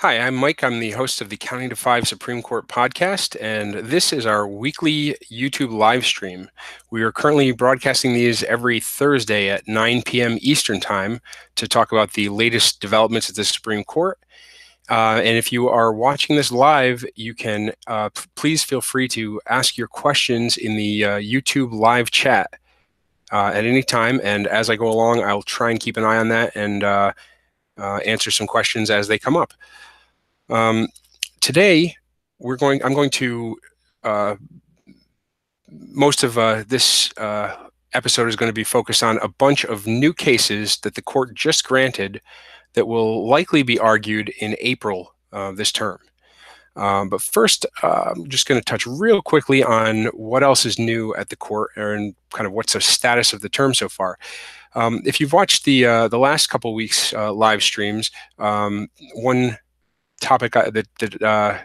Hi, I'm Mike. I'm the host of the Counting to Five Supreme Court podcast, and this is our weekly YouTube live stream. We are currently broadcasting these every Thursday at 9 p.m. Eastern Time to talk about the latest developments at the Supreme Court. And if you are watching this live, you can please feel free to ask your questions in the YouTube live chat at any time. And as I go along, I'll try and keep an eye on that and answer some questions as they come up. Today, I'm going to, most of this episode is going to be focused on a bunch of new cases that the court just granted that will likely be argued in April this term. But first, I'm just going to touch real quickly on what else is new at the court and kind of what's the status of the term so far. If you've watched the last couple weeks live streams, one topic that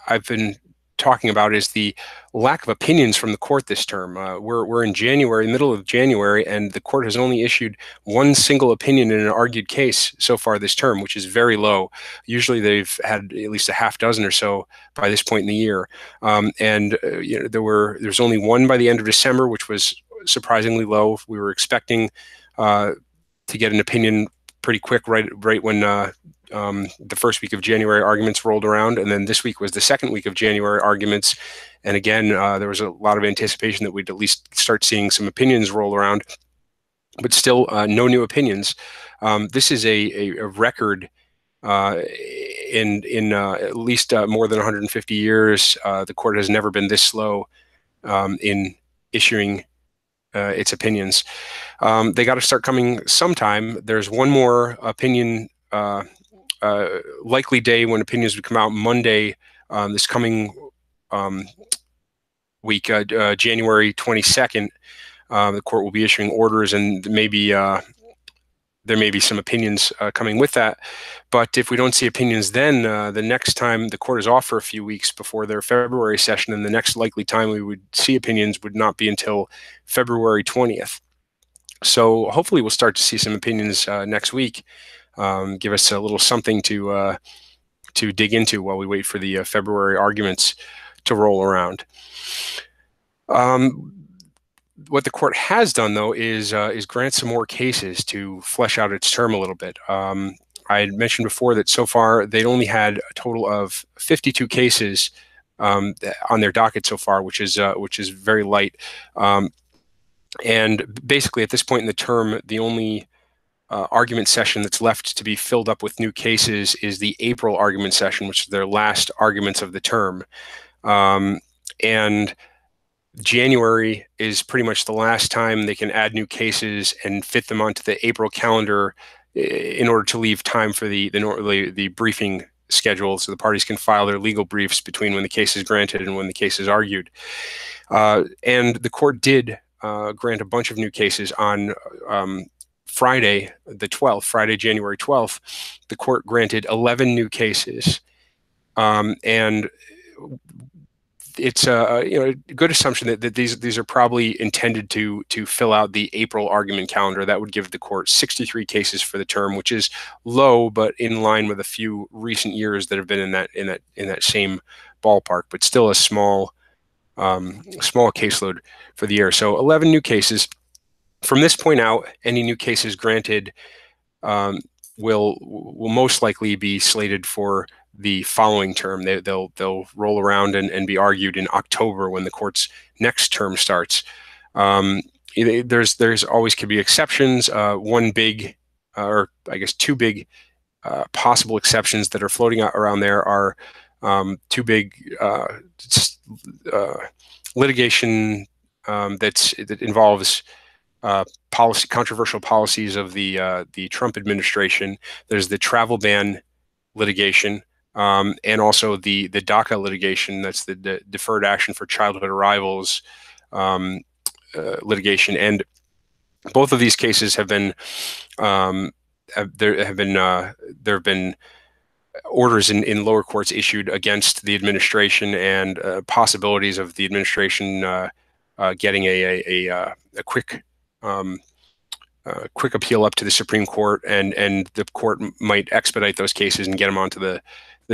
I've been talking about is the lack of opinions from the court this term. We're in January, middle of January, and the court has only issued one single opinion in an argued case so far this term, which is very low. Usually they've had at least a half dozen or so by this point in the year. There's only one by the end of December, which was surprisingly low. We were expecting to get an opinion pretty quick right when the first week of January arguments rolled around, and then this week was the second week of January arguments. And again, there was a lot of anticipation that we'd at least start seeing some opinions roll around, but still no new opinions. This is a record in at least more than 150 years. The court has never been this slow in issuing its opinions. They got to start coming sometime. There's one more opinion likely day when opinions would come out Monday this coming week, January 22nd. The court will be issuing orders, and maybe there may be some opinions coming with that. But if we don't see opinions then, the next time the court is off for a few weeks before their February session, and the next likely time we would see opinions would not be until February 20th. So hopefully we'll start to see some opinions next week. Give us a little something to dig into while we wait for the February arguments to roll around. What the court has done, though, is grant some more cases to flesh out its term a little bit. I had mentioned before that so far they'd only had a total of 52 cases on their docket so far, which is very light. And basically, at this point in the term, the only argument session that's left to be filled up with new cases is the April argument session, which is their last arguments of the term. And January is pretty much the last time they can add new cases and fit them onto the April calendar in order to leave time for the briefing schedule, so the parties can file their legal briefs between when the case is granted and when the case is argued. And the court did grant a bunch of new cases on Friday, the 12th, Friday, January 12th. The court granted 11 new cases, and it's a good assumption that these are probably intended to fill out the April argument calendar. That would give the court 63 cases for the term, which is low, but in line with a few recent years that have been in that same ballpark, but still a small caseload for the year. So 11 new cases. From this point out, any new cases granted will most likely be slated for the following term. They'll roll around and be argued in October when the court's next term starts. There's always could be exceptions. One big, or I guess two big possible exceptions that are floating out around there are two big litigation that involves controversial policies of the Trump administration. There's the travel ban litigation, and also the DACA litigation. That's the deferred action for childhood arrivals litigation. And both of these cases have been there have been orders in lower courts issued against the administration, and possibilities of the administration getting a quick quick appeal up to the Supreme Court, and the court might expedite those cases and get them onto the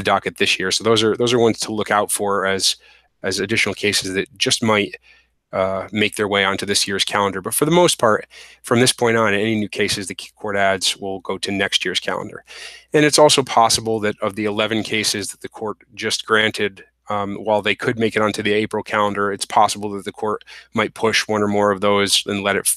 docket this year. So those are ones to look out for as additional cases that just might make their way onto this year's calendar. But for the most part, from this point on, any new cases the court adds will go to next year's calendar. And it's also possible that of the 11 cases that the court just granted, while they could make it onto the April calendar, it's possible that the court might push one or more of those and let it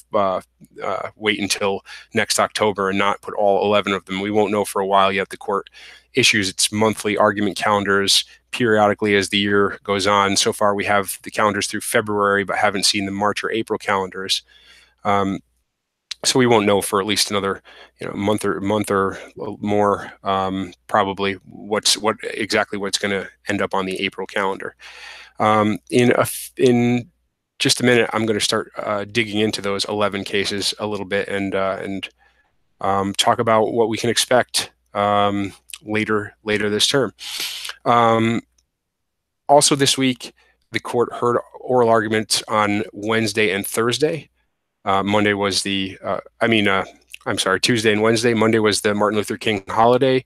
wait until next October and not put all 11 of them. We won't know for a while yet. The court issues its monthly argument calendars periodically as the year goes on. So far, we have the calendars through February, but haven't seen the March or April calendars. So we won't know for at least another month or more, probably what exactly what's going to end up on the April calendar. In just a minute, I'm going to start digging into those 11 cases a little bit and talk about what we can expect later this term. Also this week, the court heard oral arguments on Wednesday and Thursday. Monday was Tuesday and Wednesday. Monday was the Martin Luther King holiday,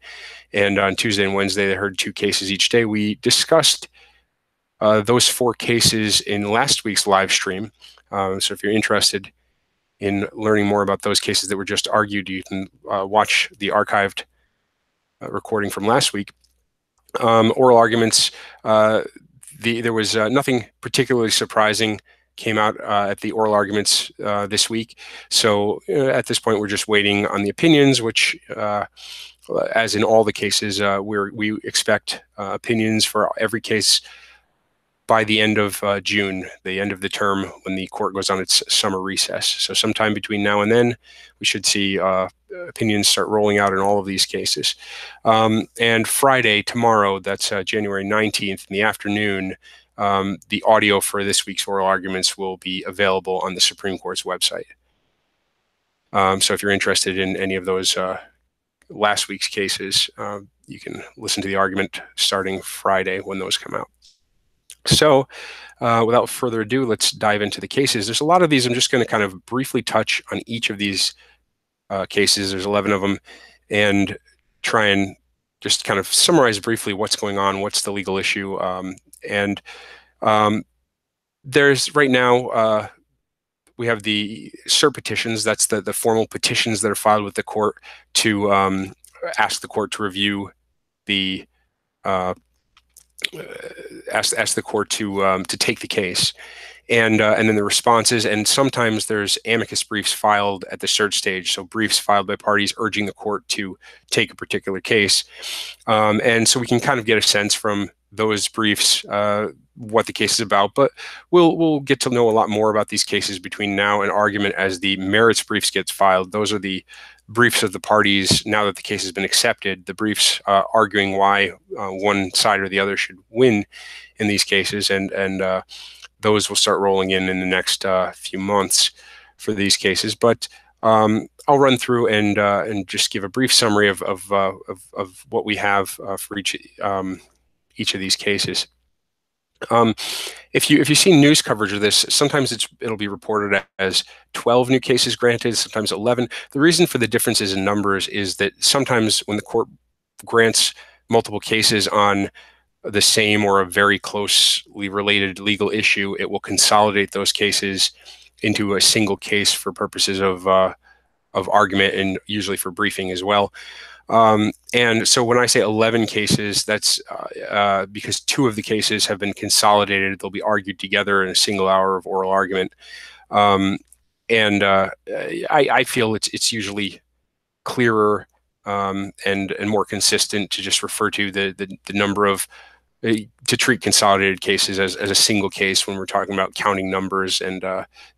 and on Tuesday and Wednesday they heard 2 cases each day. We discussed those 4 cases in last week's live stream. So if you're interested in learning more about those cases that were just argued, you can watch the archived recording from last week. Oral arguments, there was nothing particularly surprising came out at the oral arguments this week. So at this point, we're just waiting on the opinions, which, as in all the cases, we expect opinions for every case by the end of June, the end of the term, when the court goes on its summer recess. So sometime between now and then, we should see opinions start rolling out in all of these cases. And Friday, tomorrow, that's January 19th in the afternoon, the audio for this week's oral arguments will be available on the Supreme Court's website. So if you're interested in any of those last week's cases, you can listen to the argument starting Friday when those come out. So without further ado, let's dive into the cases. There's a lot of these. I'm just going to kind of briefly touch on each of these cases. There's 11 of them, and try and just kind of summarize briefly what's going on, what's the legal issue. There's right now, we have the cert petitions. That's the formal petitions that are filed with the court to ask the court to review the ask the court to take the case, and then the responses, and sometimes there's amicus briefs filed at the cert stage, so briefs filed by parties urging the court to take a particular case, and so we can kind of get a sense from those briefs what the case is about. But we'll get to know a lot more about these cases between now and argument as the merits briefs gets filed. Those are the briefs of the parties now that the case has been accepted, the briefs arguing why one side or the other should win in these cases, and those will start rolling in the next few months for these cases. But I'll run through and just give a brief summary of what we have for each of these cases. If you see news coverage of this, sometimes it'll be reported as 12 new cases granted, sometimes 11. The reason for the differences in numbers is that sometimes when the court grants multiple cases on the same or a very closely related legal issue, it will consolidate those cases into a single case for purposes of argument and usually for briefing as well. And so when I say 11 cases, that's because 2 of the cases have been consolidated. They'll be argued together in a single hour of oral argument. And I feel it's usually clearer and more consistent to just refer to the number of to treat consolidated cases as a single case when we're talking about counting numbers and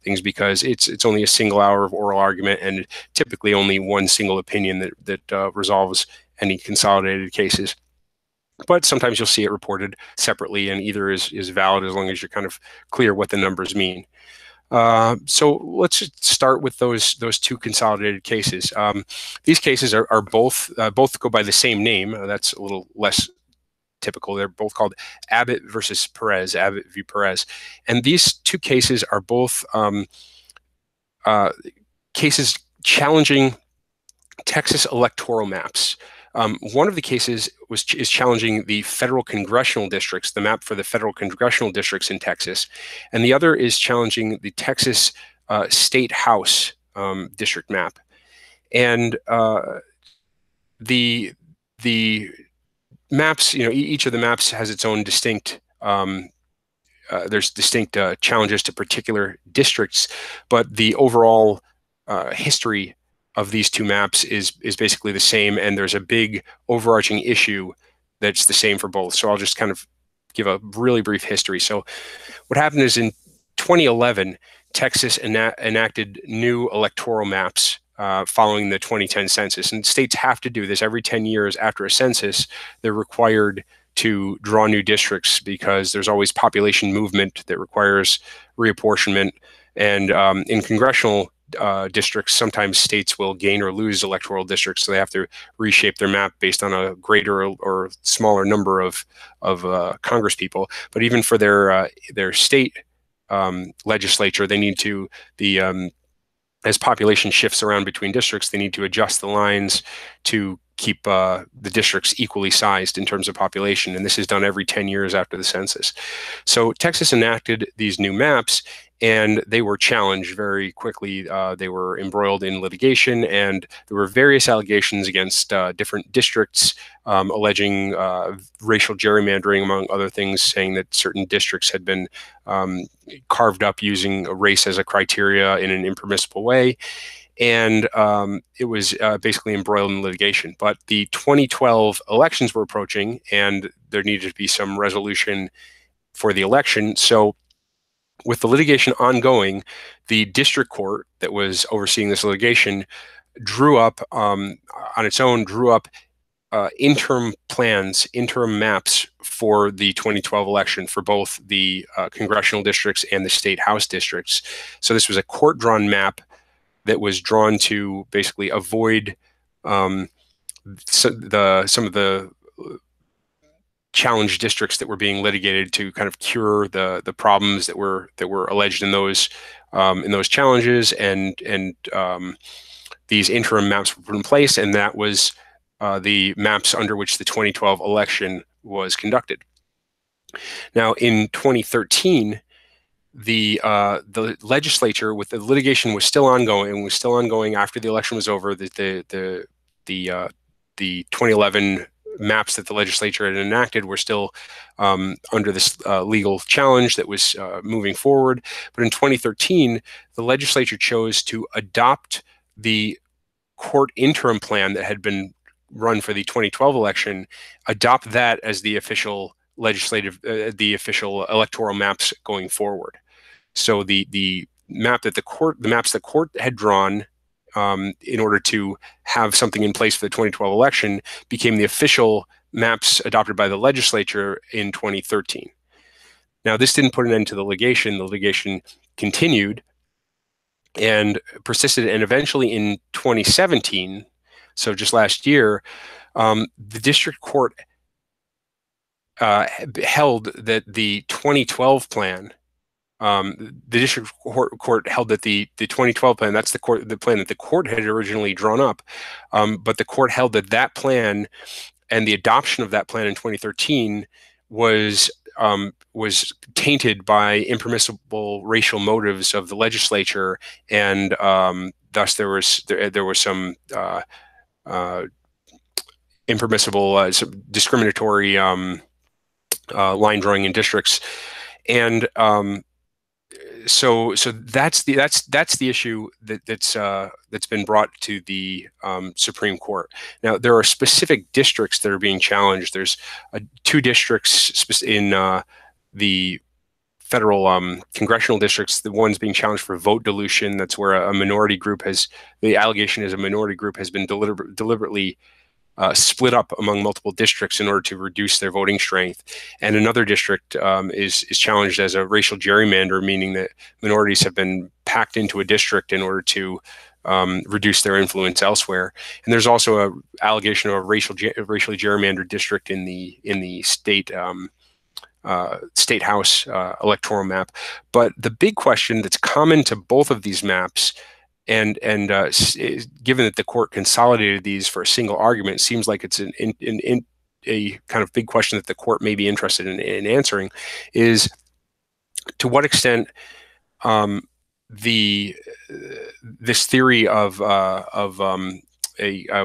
things, because it's only a single hour of oral argument and typically only one single opinion that resolves any consolidated cases. But sometimes you'll see it reported separately, and either is valid as long as you're kind of clear what the numbers mean. So let's just start with those 2 consolidated cases. These cases are both go by the same name. That's a little less typical. They're both called Abbott versus Perez, Abbott v. Perez. And these 2 cases are both cases challenging Texas electoral maps. One of the cases is challenging the federal congressional districts, the map for the federal congressional districts in Texas, and the other is challenging the Texas state house district map. And the maps, each of the maps has its own distinct. There's distinct challenges to particular districts, but the overall history of these two maps is basically the same, and there's a big overarching issue that's the same for both. So I'll just kind of give a really brief history. So what happened is in 2011, Texas enacted new electoral maps following the 2010 census, and states have to do this every 10 years after a census. They're required to draw new districts because there's always population movement that requires reapportionment. And in congressional districts, sometimes states will gain or lose electoral districts, so they have to reshape their map based on a greater or smaller number of Congress people. But even for their state legislature, they need to as population shifts around between districts, they need to adjust the lines to keep the districts equally sized in terms of population. And this is done every 10 years after the census. So Texas enacted these new maps, and they were challenged very quickly. They were embroiled in litigation, and there were various allegations against different districts alleging racial gerrymandering, among other things, saying that certain districts had been carved up using race as a criteria in an impermissible way. And it was basically embroiled in litigation. But the 2012 elections were approaching, and there needed to be some resolution for the election. So with the litigation ongoing, the district court that was overseeing this litigation drew up, on its own, interim plans, interim maps for the 2012 election for both the congressional districts and the state house districts. So this was a court-drawn map that was drawn to basically avoid some of the challenge districts that were being litigated, to kind of cure the problems that were alleged in those challenges, and these interim maps were put in place, and that was the maps under which the 2012 election was conducted. Now, in 2013, the legislature, with the litigation was still ongoing after the election was over. The 2011 maps that the legislature had enacted were still under this legal challenge that was moving forward. But in 2013, the legislature chose to adopt the court interim plan that had been run for the 2012 election, adopt that as the official the official electoral maps going forward. So the maps that the court had drawn in order to have something in place for the 2012 election became the official maps adopted by the legislature in 2013. Now, this didn't put an end to the litigation. The litigation continued and persisted, and eventually in 2017, so just last year, the district court held that the 2012 plan, the district court held that the 2012 plan, that's the plan that the court had originally drawn up, but the court held that that plan and the adoption of that plan in 2013 was tainted by impermissible racial motives of the legislature, and thus there was some impermissible, some discriminatory line drawing in districts, and so that's the issue that's been brought to the Supreme Court. Now, there are specific districts that are being challenged. There's 2 districts in the federal congressional districts. The one's being challenged for vote dilution. That's where a minority group the allegation is a minority group has been deliberately split up among multiple districts in order to reduce their voting strength. And another district is challenged as a racial gerrymander, meaning that minorities have been packed into a district in order to reduce their influence elsewhere. And there's also an allegation of a racially gerrymandered district in the state house electoral map. But the big question that's common to both of these maps Given that the court consolidated these for a single argument, it seems like it's a kind of big question that the court may be interested in answering is to what extent this theory of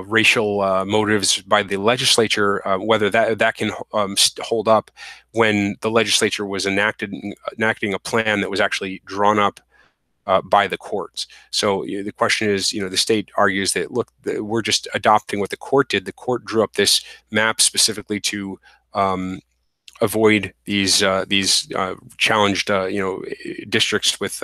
racial motives by the legislature, whether that can hold up when the legislature was enacting a plan that was actually drawn up by the courts. So the question is, the state argues that, look, we're just adopting what the court did. The court drew up this map specifically to avoid these challenged districts with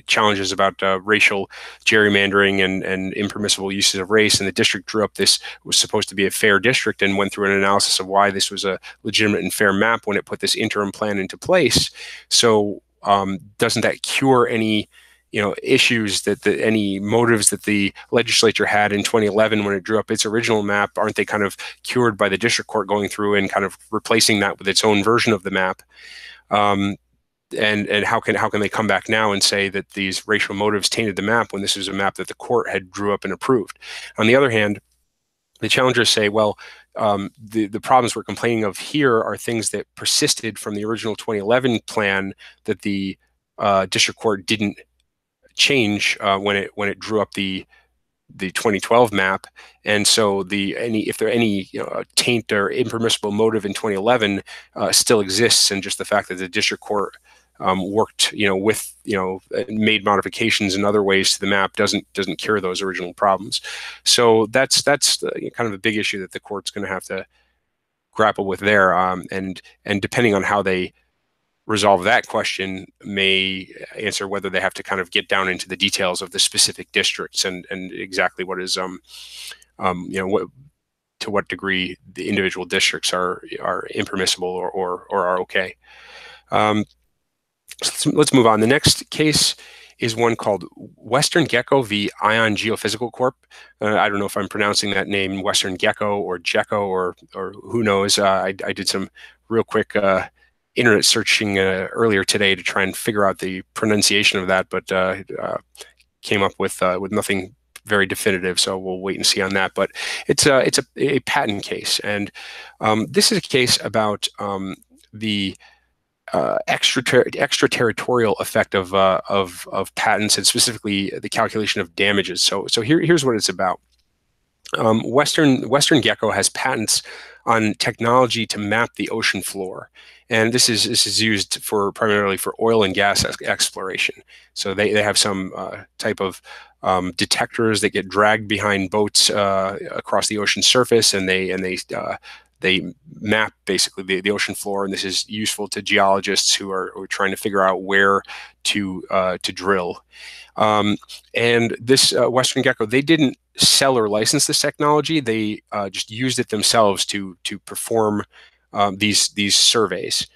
challenges about racial gerrymandering and impermissible uses of race. And the district drew up this was supposed to be a fair district and went through an analysis of why this was a legitimate and fair map when it put this interim plan into place. So doesn't that cure any issues any motives that the legislature had in 2011 when it drew up its original map? Aren't they kind of cured by the district court going through and kind of replacing that with its own version of the map? And how can they come back now and say that these racial motives tainted the map when this was a map that the court had drew up and approved? On the other hand, the challengers say, well, the problems we're complaining of here are things that persisted from the original 2011 plan that the district court didn't change when it drew up the 2012 map. And so if there any taint or impermissible motive in 2011 still exists, and just the fact that the district court worked with made modifications in other ways to the map doesn't cure those original problems. So that's kind of a big issue that the court's going to have to grapple with there, and depending on how they resolve that question may answer whether they have to kind of get down into the details of the specific districts and exactly what is to what degree the individual districts are impermissible or are okay. So let's move on. The next case is one called Western Gecko v. Ion Geophysical Corp. I don't know if I'm pronouncing that name Western Gecko or Gecko or who knows. I did some real quick internet searching earlier today to try and figure out the pronunciation of that, but came up with nothing very definitive. So we'll wait and see on that. But it's a patent case, and this is a case about the extraterritorial effect of patents, and specifically the calculation of damages. So here's what it's about. Western Gecko has patents on technology to map the ocean floor, and this is used primarily for oil and gas exploration. So they have some type of detectors that get dragged behind boats across the ocean surface, and they map basically the ocean floor, and this is useful to geologists who are trying to figure out where to drill. And this Western Gecko, they didn't sell or license this technology. They just used it themselves to perform these surveys.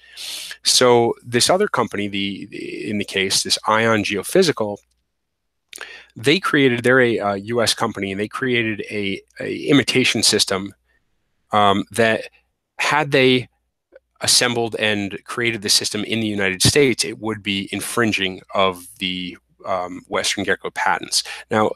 So this other company, in the case, this Ion Geophysical, they're a U.S. company, and they created a imitation system that, had they assembled and created the system in the United States, it would be infringing of the Western Gecko patents. Now,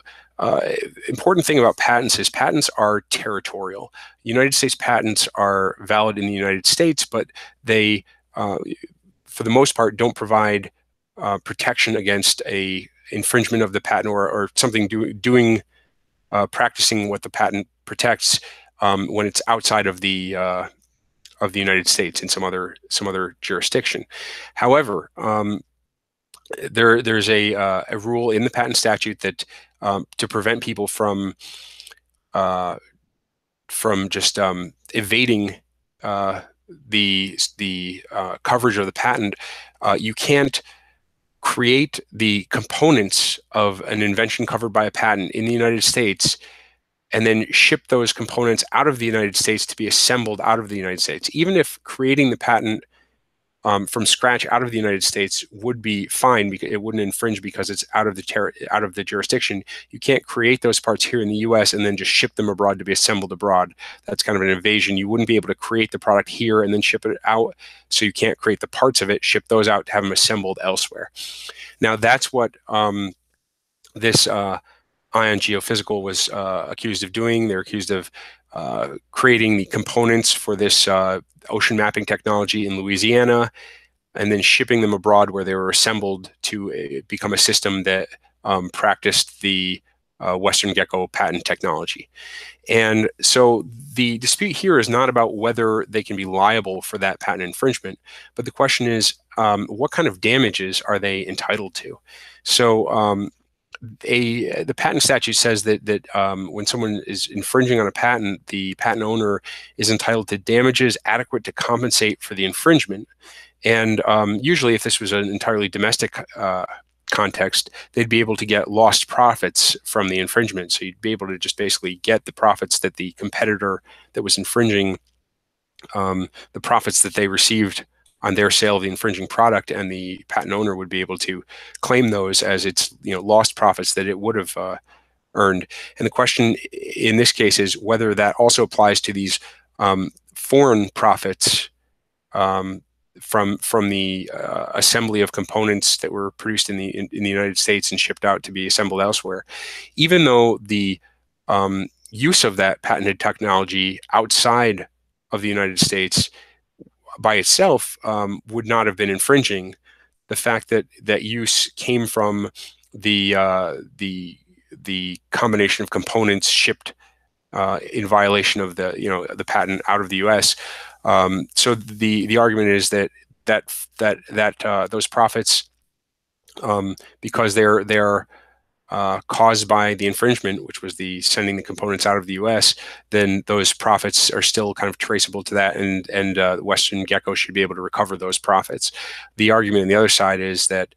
important thing about patents is patents are territorial. United States patents are valid in the United States, but they, for the most part, don't provide protection against a infringement of the patent or something practicing what the patent protects when it's outside of the United States in some other jurisdiction. However, there's a rule in the patent statute that to prevent people from just evading the coverage of the patent, you can't create the components of an invention covered by a patent in the United States and then ship those components out of the United States to be assembled out of the United States. Even if creating the patent from scratch out of the United States would be fine, because it wouldn't infringe because it's out of the jurisdiction, you can't create those parts here in the U.S. and then just ship them abroad to be assembled abroad. That's kind of an invasion. You wouldn't be able to create the product here and then ship it out, so you can't create the parts of it, ship those out, have them assembled elsewhere. Now that's what this Ion Geophysical was accused of doing. They're accused of creating the components for this ocean mapping technology in Louisiana, and then shipping them abroad where they were assembled to become a system that practiced the Western Gecko patent technology. And so the dispute here is not about whether they can be liable for that patent infringement, but the question is, what kind of damages are they entitled to? So the patent statute says that when someone is infringing on a patent, the patent owner is entitled to damages adequate to compensate for the infringement. And usually, if this was an entirely domestic context, they'd be able to get lost profits from the infringement. So you'd be able to just basically get the profits that the competitor that was infringing, the profits that they received on their sale of the infringing product, and the patent owner would be able to claim those as its lost profits that it would have earned. And the question in this case is whether that also applies to these foreign profits from the assembly of components that were produced in the United States and shipped out to be assembled elsewhere, even though the use of that patented technology outside of the United States by itself would not have been infringing. The fact that that use came from the combination of components shipped in violation of the patent out of the U.S. So the argument is that those profits, because they're caused by the infringement, which was the sending the components out of the U.S., then those profits are still kind of traceable to that, and Western Gecko should be able to recover those profits. The argument on the other side is that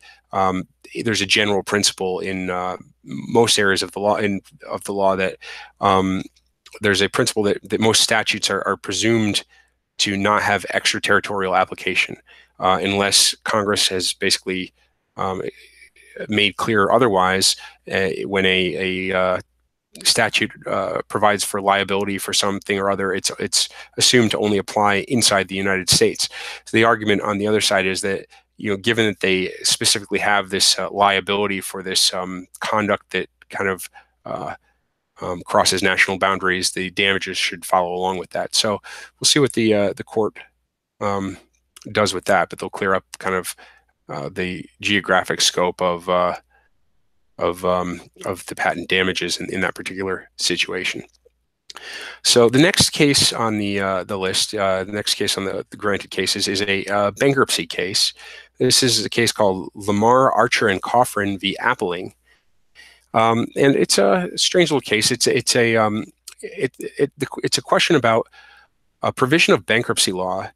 there's a general principle in most areas of the law that there's a principle that most statutes are presumed to not have extraterritorial application unless Congress has basically made clear otherwise. When a statute provides for liability for something or other, it's assumed to only apply inside the United States. So the argument on the other side is that, given that they specifically have this liability for this conduct that kind of crosses national boundaries, the damages should follow along with that. So we'll see what the court does with that, but they'll clear up kind of the geographic scope of the patent damages in that particular situation. So the next case on the list, the next case on the granted cases, is a bankruptcy case. This is a case called Lamar, Archer, and Coffrin v. Appling. And it's a strange little case. It's a question about a provision of bankruptcy law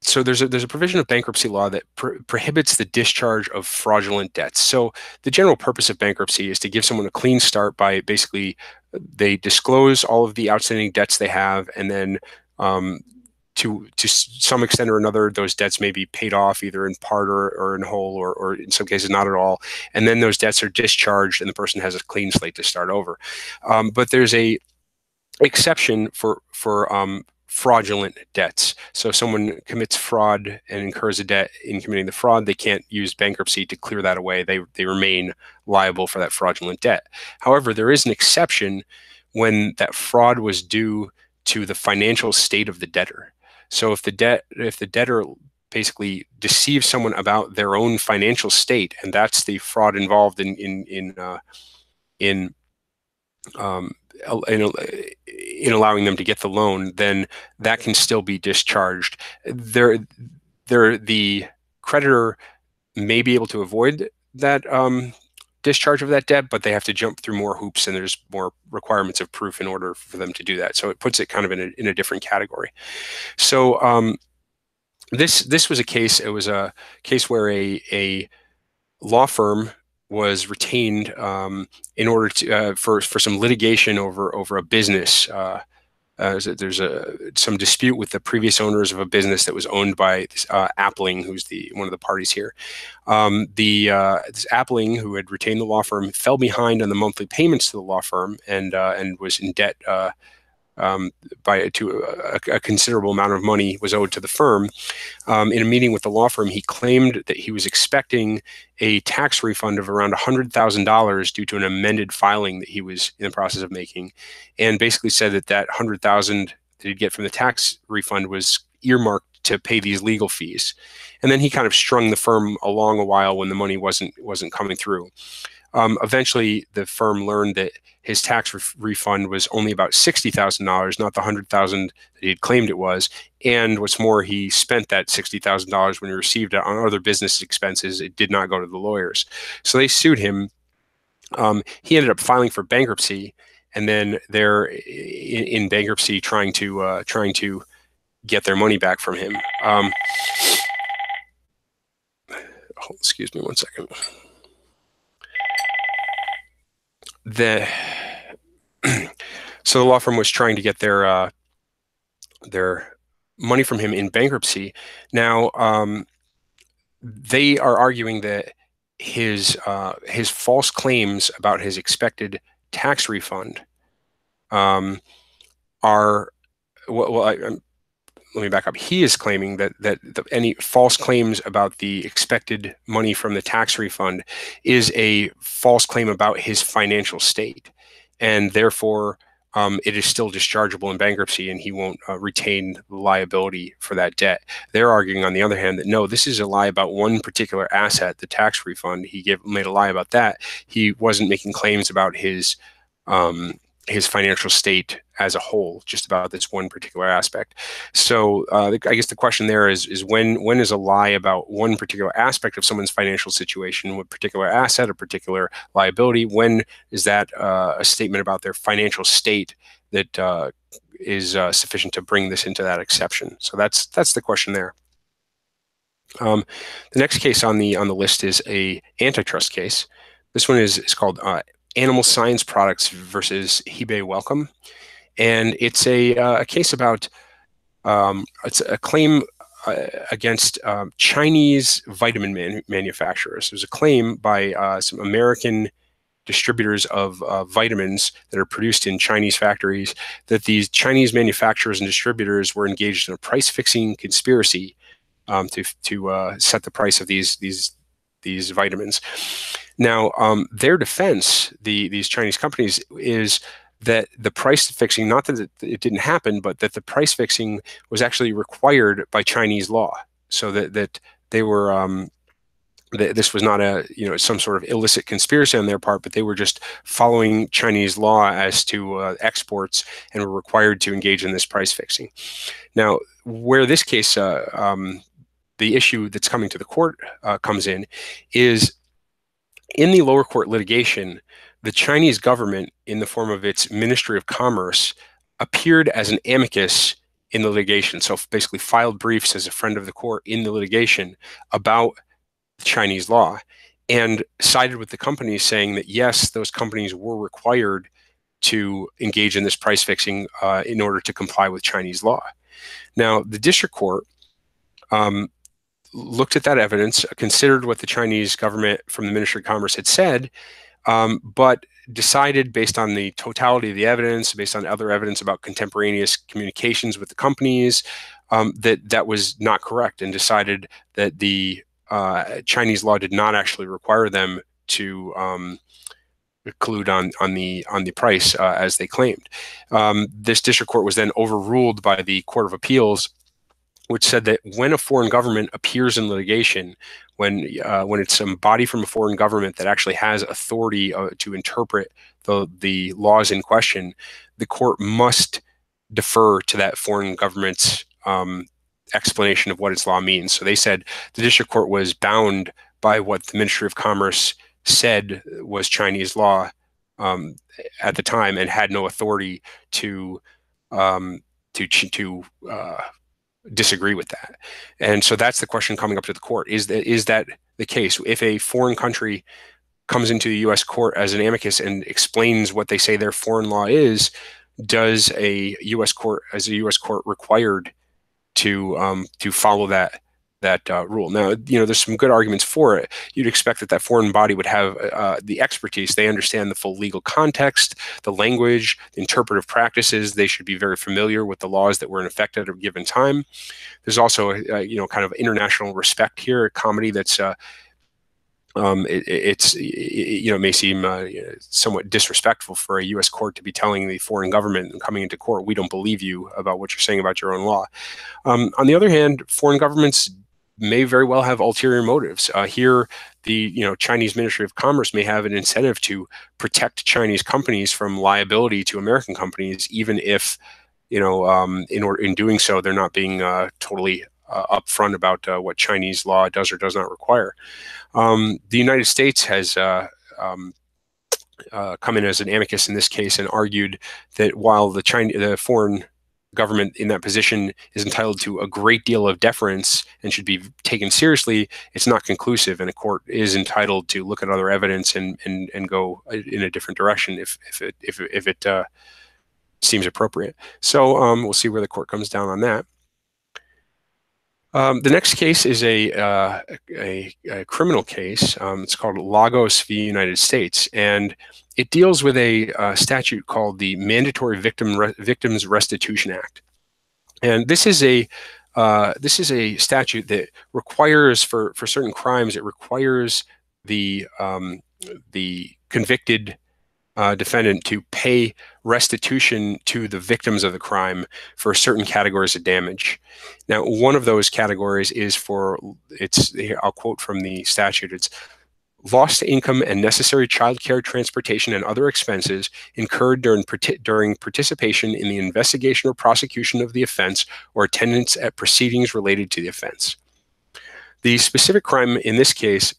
so there's a provision of bankruptcy law that prohibits the discharge of fraudulent debts. So the general purpose of bankruptcy is to give someone a clean start by basically they disclose all of the outstanding debts they have, and then to some extent or another, those debts may be paid off either in part or in whole, or in some cases not at all. And then those debts are discharged and the person has a clean slate to start over. But there's a exception for fraudulent debts. So if someone commits fraud and incurs a debt in committing the fraud, they can't use bankruptcy to clear that away. They remain liable for that fraudulent debt. However, there is an exception when that fraud was due to the financial state of the debtor. So if the debtor basically deceives someone about their own financial state, and that's the fraud involved in allowing them to get the loan, then that can still be discharged. The creditor may be able to avoid that discharge of that debt, but they have to jump through more hoops, and there's more requirements of proof in order for them to do that. So it puts it kind of in a different category. So this was a case. It was a case where a law firm was retained in order to for some litigation over a business. There's some dispute with the previous owners of a business that was owned by Appling, who's one of the parties here. This Appling, who had retained the law firm, fell behind on the monthly payments to the law firm and was in debt a considerable amount of money was owed to the firm. In a meeting with the law firm, he claimed that he was expecting a tax refund of around $100,000 due to an amended filing that he was in the process of making, and basically said that that $100,000 that he'd get from the tax refund was earmarked to pay these legal fees. And then he kind of strung the firm along a while when the money wasn't coming through. Eventually, the firm learned that his tax refund was only about $60,000, not the $100,000 that he had claimed it was. And what's more, he spent that $60,000 when he received it on other business expenses. It did not go to the lawyers. So they sued him. He ended up filing for bankruptcy, and then they're in bankruptcy trying to get their money back from him. Excuse me one second. So the law firm was trying to get their money from him in bankruptcy. Now, they are arguing that his false claims about his expected tax refund are let me back up. He is claiming that any false claims about the expected money from the tax refund is a false claim about his financial state, and therefore it is still dischargeable in bankruptcy, and he won't retain the liability for that debt. They're arguing, on the other hand, that no, this is a lie about one particular asset, the tax refund. He made a lie about that. He wasn't making claims about his financial state as a whole, just about this one particular aspect. So I guess the question there is when is a lie about one particular aspect of someone's financial situation, a particular asset, a particular liability, when is that a statement about their financial state that is sufficient to bring this into that exception? So that's the question there. The next case on the list is a antitrust case. This one is called Animal Science Products versus Hebei Welcome. And it's a case about, it's a claim against Chinese vitamin manufacturers. There's a claim by some American distributors of vitamins that are produced in Chinese factories that these Chinese manufacturers and distributors were engaged in a price-fixing conspiracy to set the price of these vitamins. Now, their defense, these Chinese companies, is that the price fixing, not that it didn't happen, but that the price fixing was actually required by Chinese law, so that they were this was not some sort of illicit conspiracy on their part, but they were just following Chinese law as to exports and were required to engage in this price fixing. Now, where this case, the issue that's coming to the court comes in is in the lower court litigation, the Chinese government, in the form of its Ministry of Commerce, appeared as an amicus in the litigation. So basically filed briefs as a friend of the court in the litigation about Chinese law, and sided with the companies, saying that yes, those companies were required to engage in this price fixing in order to comply with Chinese law. Now, the district court looked at that evidence, considered what the Chinese government from the Ministry of Commerce had said, but decided, based on the totality of the evidence, based on other evidence about contemporaneous communications with the companies, that was not correct, and decided that the Chinese law did not actually require them to collude on the price as they claimed. This district court was then overruled by the Court of Appeals, which said that when a foreign government appears in litigation, when it's some body from a foreign government that actually has authority to interpret the laws in question, the court must defer to that foreign government's explanation of what its law means. So they said the district court was bound by what the Ministry of Commerce said was Chinese law at the time, and had no authority to disagree with that. And so that's the question coming up to the court. Is that the case? If a foreign country comes into the U.S. court as an amicus and explains what they say their foreign law is, does a U.S. court, required to follow that rule. Now, there's some good arguments for it. You'd expect that foreign body would have the expertise. They understand the full legal context, the language, the interpretive practices. They should be very familiar with the laws that were in effect at a given time. There's also kind of international respect here, a comedy that's it may seem somewhat disrespectful for a U.S. court to be telling the foreign government and coming into court, we don't believe you about what you're saying about your own law. On the other hand, foreign governments may very well have ulterior motives. Here, the Chinese Ministry of Commerce may have an incentive to protect Chinese companies from liability to American companies, even if in doing so they're not being totally upfront about what Chinese law does or does not require. The United States has come in as an amicus in this case and argued that while the foreign government in that position is entitled to a great deal of deference and should be taken seriously, it's not conclusive, and a court is entitled to look at other evidence and go in a different direction if it seems appropriate. So we'll see where the court comes down on that. The next case is a criminal case. It's called Lagos v. United States, and it deals with a statute called the Mandatory Victims Restitution Act. And this is a statute that requires for certain crimes, it requires the convicted defendant to pay restitution to the victims of the crime for certain categories of damage. Now, one of those categories is I'll quote from the statute, it's lost income and necessary child care, transportation, and other expenses incurred during participation in the investigation or prosecution of the offense or attendance at proceedings related to the offense. The specific crime in this case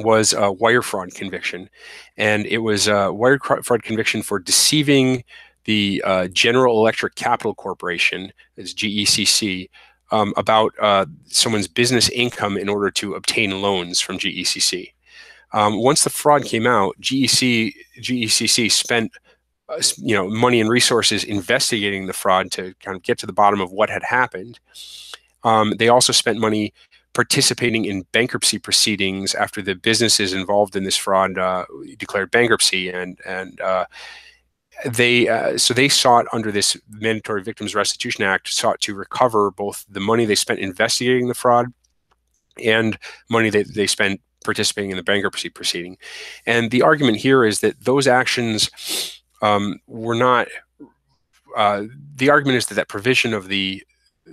was a wire fraud conviction, and it was a wire fraud conviction for deceiving the General Electric Capital Corporation, as GECC, about someone's business income in order to obtain loans from GECC. Once the fraud came out, GECC spent money and resources investigating the fraud to kind of get to the bottom of what had happened. They also spent money participating in bankruptcy proceedings after the businesses involved in this fraud declared bankruptcy, and they sought, under this Mandatory Victims Restitution Act, sought to recover both the money they spent investigating the fraud and money that they spent participating in the bankruptcy proceeding. And the argument here is that those actions were not. The argument is that provision of the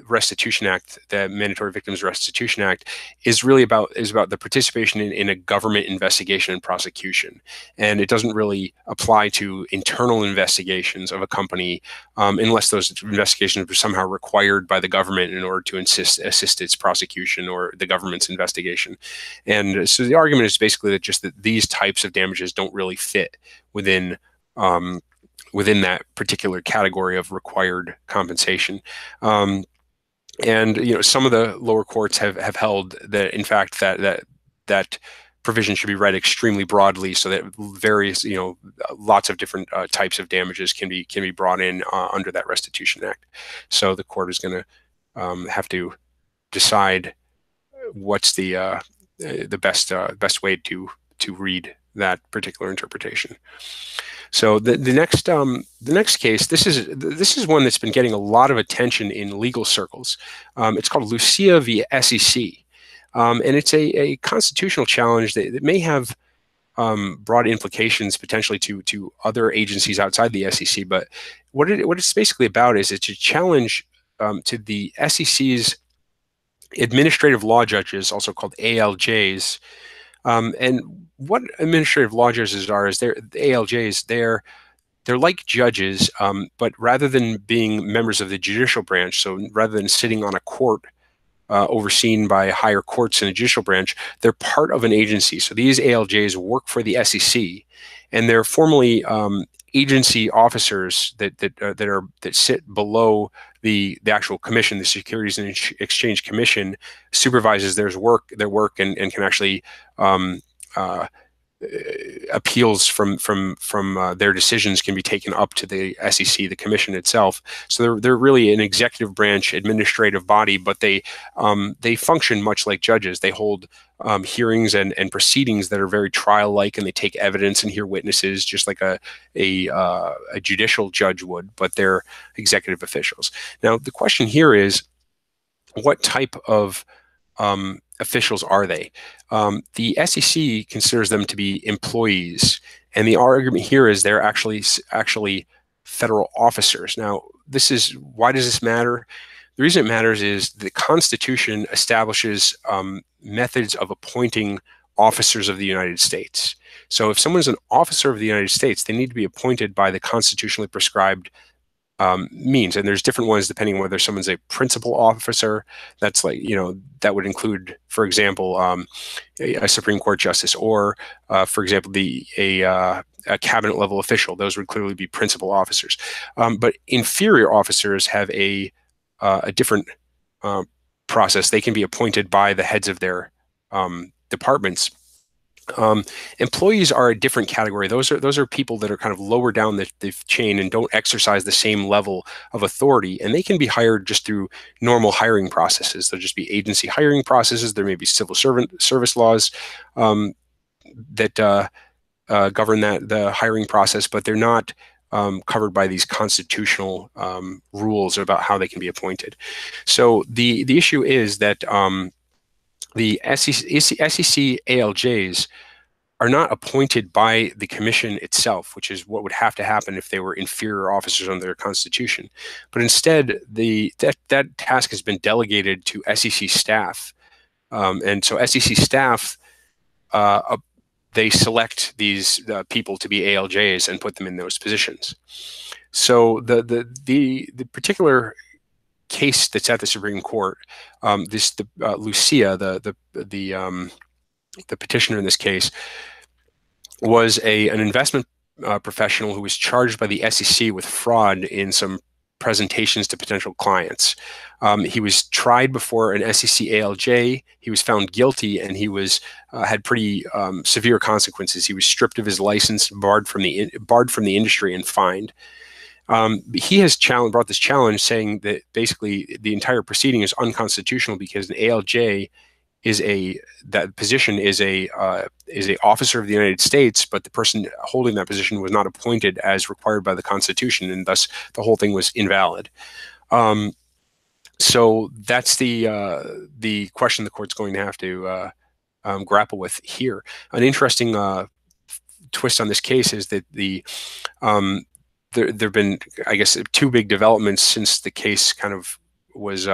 Restitution Act, the Mandatory Victims Restitution Act, is really about the participation in a government investigation and prosecution, and it doesn't really apply to internal investigations of a company unless those investigations are somehow required by the government in order to assist its prosecution or the government's investigation. And so the argument is basically that these types of damages don't really fit within that particular category of required compensation. And some of the lower courts have held that, in fact, that provision should be read extremely broadly, so that various lots of different types of damages can be brought in under that Restitution Act. So the court is going to have to decide what's the best way to read that particular interpretation. So the next case, this is one that's been getting a lot of attention in legal circles. It's called Lucia v. SEC, and it's a constitutional challenge that may have broad implications potentially to other agencies outside the SEC. But what it's basically about is it's a challenge to the SEC's administrative law judges, also called ALJs. And what administrative law judges are is the ALJs. They're like judges, but rather than being members of the judicial branch, so rather than sitting on a court overseen by higher courts in the judicial branch, they're part of an agency. So these ALJs work for the SEC, and they're formally agency officers that sit below the actual commission. The Securities and Exchange Commission supervises their work and can actually appeals from their decisions can be taken up to the SEC, the commission itself. So they're really an executive branch administrative body, but they function much like judges. They hold hearings and proceedings that are very trial-like, and they take evidence and hear witnesses just like a judicial judge would, but they're executive officials. Now, the question here is, what type of officials are they? The SEC considers them to be employees, and the argument here is they're actually federal officers. Now, why does this matter? The reason it matters is the Constitution establishes methods of appointing officers of the United States. So if someone's an officer of the United States, they need to be appointed by the constitutionally prescribed means, and there's different ones depending on whether someone's a principal officer. That's like, that would include, for example, a Supreme Court justice, or for example, a cabinet level official. Those would clearly be principal officers. But inferior officers have a different process. They can be appointed by the heads of their departments. Employees are a different category. Those are people that are kind of lower down the chain and don't exercise the same level of authority, and they can be hired just through normal hiring processes. There'll just be agency hiring processes. There may be civil service laws that govern the hiring process, but they're not covered by these constitutional rules about how they can be appointed. So the issue is that the SEC ALJs are not appointed by the commission itself, which is what would have to happen if they were inferior officers under their constitution. But instead, that task has been delegated to SEC staff. And so SEC staff, they select these people to be ALJs and put them in those positions. So the particular case that's at the Supreme Court, Lucia, the petitioner in this case, was an investment professional who was charged by the SEC with fraud in some presentations to potential clients. He was tried before an SEC ALJ. He was found guilty, and he had pretty severe consequences. He was stripped of his license, barred from the industry, and fined. He has brought this challenge, saying that basically the entire proceeding is unconstitutional because an ALJ that position is a officer of the United States, but the person holding that position was not appointed as required by the Constitution, and thus the whole thing was invalid. So that's the question the court's going to have to grapple with here. An interesting twist on this case is that there have been, I guess, two big developments since the case kind of was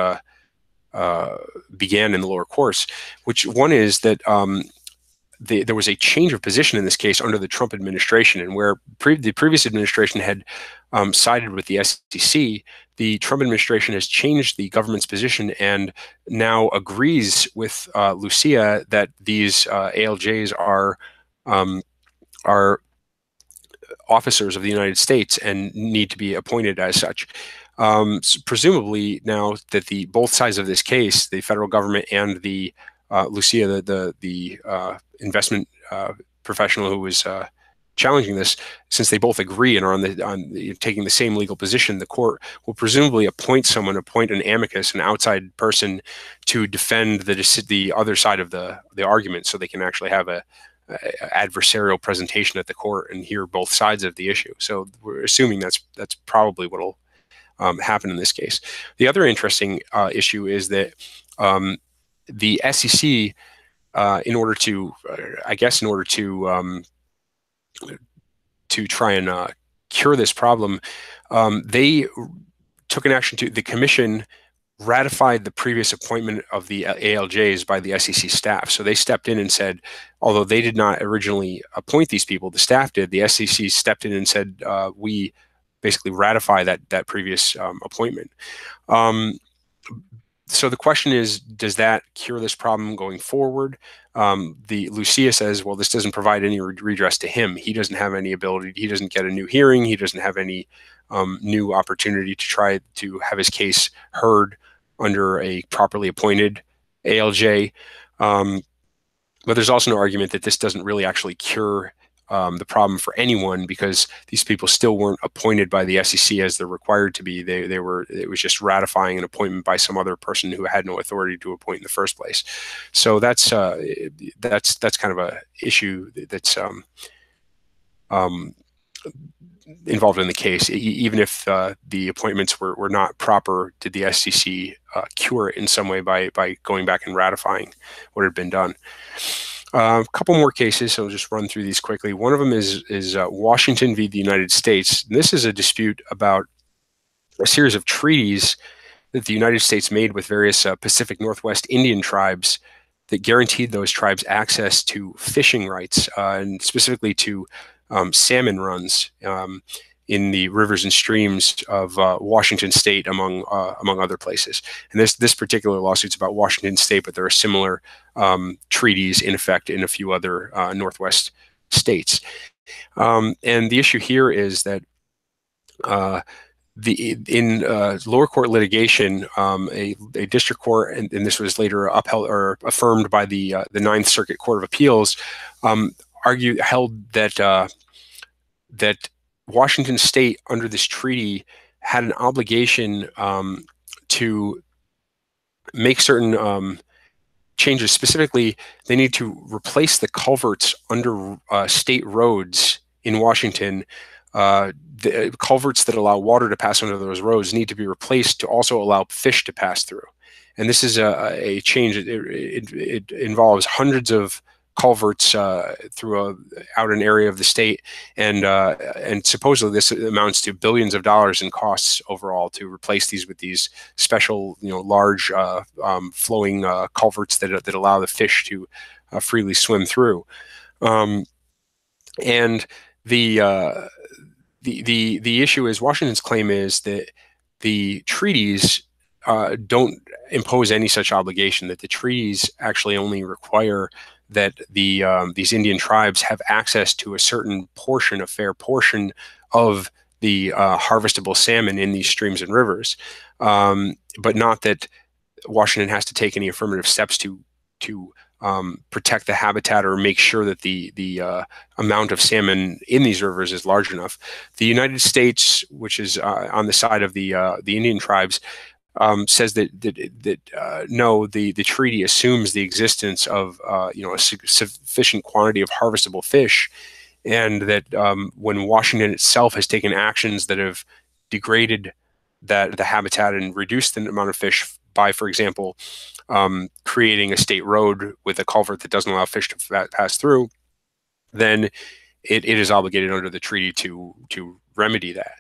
began in the lower courts. Which one is that there was a change of position in this case under the Trump administration, and where the previous administration had sided with the SEC, the Trump administration has changed the government's position and now agrees with Lucia that these ALJs are officers of the United States and need to be appointed as such. So presumably, now that both sides of this case, the federal government and the Lucia, the investment professional who was challenging this, since they both agree and are on taking the same legal position, the court will presumably appoint an amicus, an outside person, to defend the other side of the argument, so they can actually have a adversarial presentation at the court and hear both sides of the issue. So we're assuming that's probably what'll happen in this case. The other interesting issue is that the SEC, in order to try and cure this problem, they took an action the commission ratified the previous appointment of the ALJs by the SEC staff. So they stepped in and said, although they did not originally appoint these people, the staff did, the SEC stepped in and said, we basically ratify that previous appointment. So the question is, does that cure this problem going forward? The Lucia says, well, this doesn't provide any redress to him. He doesn't have any ability. He doesn't get a new hearing. He doesn't have any new opportunity to try to have his case heard under a properly appointed ALJ. But there's also no argument that this doesn't really actually cure the problem for anyone, because these people still weren't appointed by the SEC as they're required to be. They were. It was just ratifying an appointment by some other person who had no authority to appoint in the first place. So that's kind of a issue that's involved in the case. Even if the appointments were not proper, did the SEC cure it in some way by going back and ratifying what had been done? A couple more cases, so I'll just run through these quickly. One of them is Washington v. the United States. And this is a dispute about a series of treaties that the United States made with various Pacific Northwest Indian tribes that guaranteed those tribes access to fishing rights, and specifically to salmon runs in the rivers and streams of Washington State, among other places. And this particular lawsuit's about Washington State, but there are similar treaties in effect in a few other Northwest states. And the issue here is that in lower court litigation, a district court, and this was later upheld or affirmed by the Ninth Circuit Court of Appeals, held that that Washington State, under this treaty, had an obligation to make certain changes. Specifically, they need to replace the culverts under state roads in Washington. The culverts that allow water to pass under those roads need to be replaced to also allow fish to pass through. And this is a change. It involves hundreds of culverts through out an area of the state, and supposedly this amounts to billions of dollars in costs overall to replace these with these special, large flowing culverts that allow the fish to freely swim through. And the issue is, Washington's claim is that the treaties don't impose any such obligation, that the treaties actually only require that these Indian tribes have access to a certain portion, a fair portion of the harvestable salmon in these streams and rivers, but not that Washington has to take any affirmative steps to protect the habitat or make sure that the amount of salmon in these rivers is large enough. The United States, which is on the side of the Indian tribes, says that no, the treaty assumes the existence of a sufficient quantity of harvestable fish, and that when Washington itself has taken actions that have degraded the habitat and reduced the amount of fish by, for example, creating a state road with a culvert that doesn't allow fish to pass through, then it is obligated under the treaty to remedy that.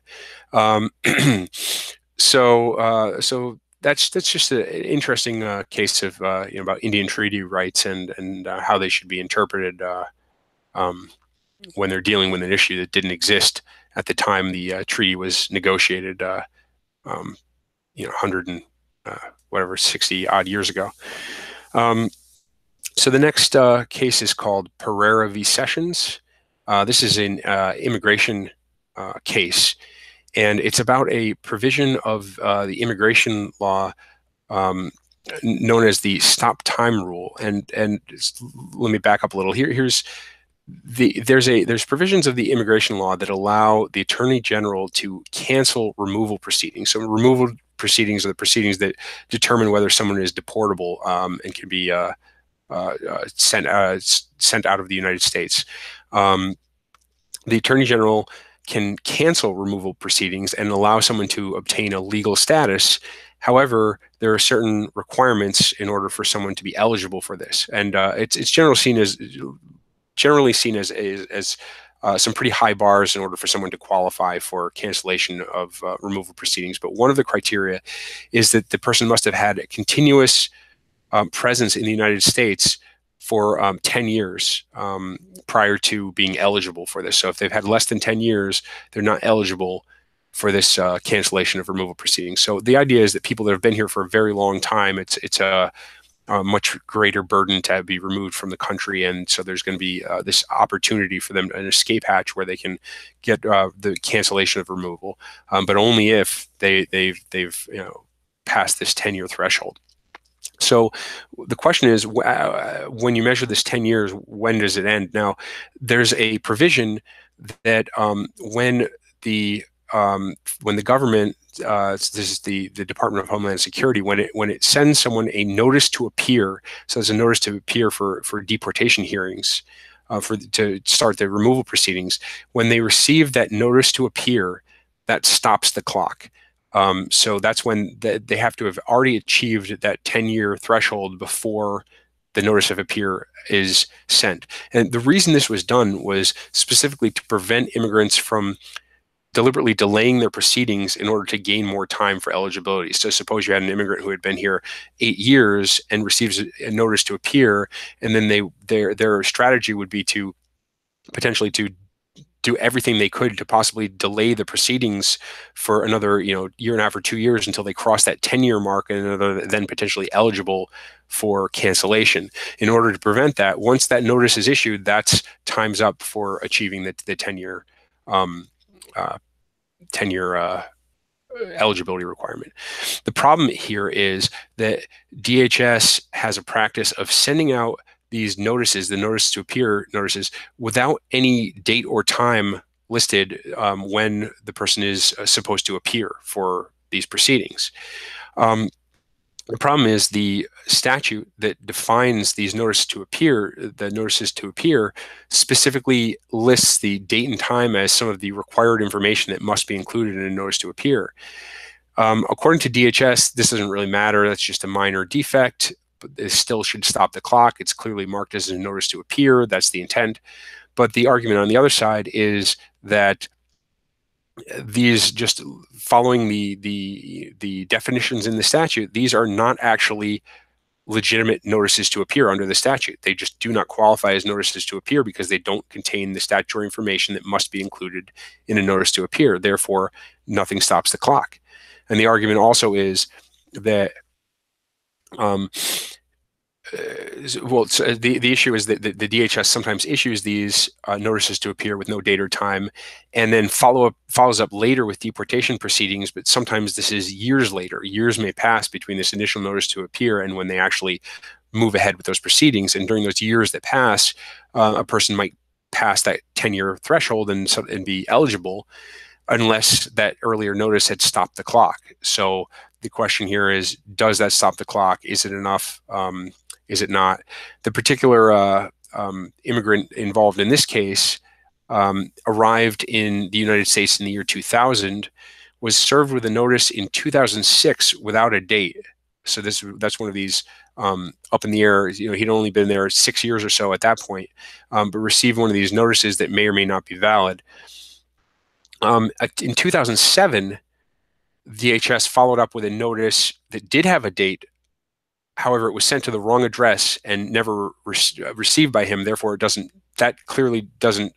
So that's just an interesting case of about Indian treaty rights and how they should be interpreted when they're dealing with an issue that didn't exist at the time the treaty was negotiated. 100 and 60 odd years ago. So the next case is called Pereira v. Sessions. This is an immigration case, and it's about a provision of the immigration law known as the stop time rule. And let me back up a little. There's provisions of the immigration law that allow the Attorney General to cancel removal proceedings. So removal proceedings are the proceedings that determine whether someone is deportable and can be sent out of the United States. The Attorney General can cancel removal proceedings and allow someone to obtain a legal status. However, there are certain requirements in order for someone to be eligible for this, and it's generally seen as some pretty high bars in order for someone to qualify for cancellation of removal proceedings. But one of the criteria is that the person must have had a continuous presence in the United States for 10 years prior to being eligible for this. So if they've had less than 10 years, they're not eligible for this cancellation of removal proceedings. So the idea is that people that have been here for a very long time, it's a much greater burden to be removed from the country, and so there's going to be this opportunity for them, an escape hatch where they can get the cancellation of removal, but only if they've passed this 10-year threshold. So the question is, when you measure this 10 years, when does it end? Now, there's a provision that the when the government, this is the Department of Homeland Security, when it sends someone a notice to appear, so it's a notice to appear for deportation hearings, to start the removal proceedings. When they receive that notice to appear, that stops the clock. So that's when they have to have already achieved that 10-year threshold before the notice of appear is sent. And the reason this was done was specifically to prevent immigrants from deliberately delaying their proceedings in order to gain more time for eligibility. So suppose you had an immigrant who had been here 8 years and receives a notice to appear, and then their strategy would be to potentially to do everything they could to possibly delay the proceedings for another, year and a half or 2 years until they cross that 10-year mark and are then potentially eligible for cancellation. In order to prevent that, once that notice is issued, that's time's up for achieving the 10-year 10-year eligibility requirement. The problem here is that DHS has a practice of sending out these notices, the notice to appear notices, without any date or time listed when the person is supposed to appear for these proceedings. The problem is the statute that defines these notices to appear, specifically lists the date and time as some of the required information that must be included in a notice to appear. According to DHS, this doesn't really matter. That's just a minor defect, but it still should stop the clock. It's clearly marked as a notice to appear. That's the intent. But the argument on the other side is that these, just following the definitions in the statute, these are not actually legitimate notices to appear under the statute. They just do not qualify as notices to appear because they don't contain the statutory information that must be included in a notice to appear. Therefore, nothing stops the clock. And the argument also is that the issue is that the DHS sometimes issues these notices to appear with no date or time, and then follows up later with deportation proceedings. But sometimes this is years later. Years may pass between this initial notice to appear and when they actually move ahead with those proceedings. And during those years that pass, a person might pass that 10-year threshold and be eligible, unless that earlier notice had stopped the clock. So the question here is, does that stop the clock? Is it enough? Is it not? The particular immigrant involved in this case arrived in the United States in the year 2000, was served with a notice in 2006 without a date. So that's one of these up in the air. He'd only been there 6 years or so at that point, but received one of these notices that may or may not be valid. In 2007, DHS followed up with a notice that did have a date. However, it was sent to the wrong address and never received by him. Therefore, that clearly doesn't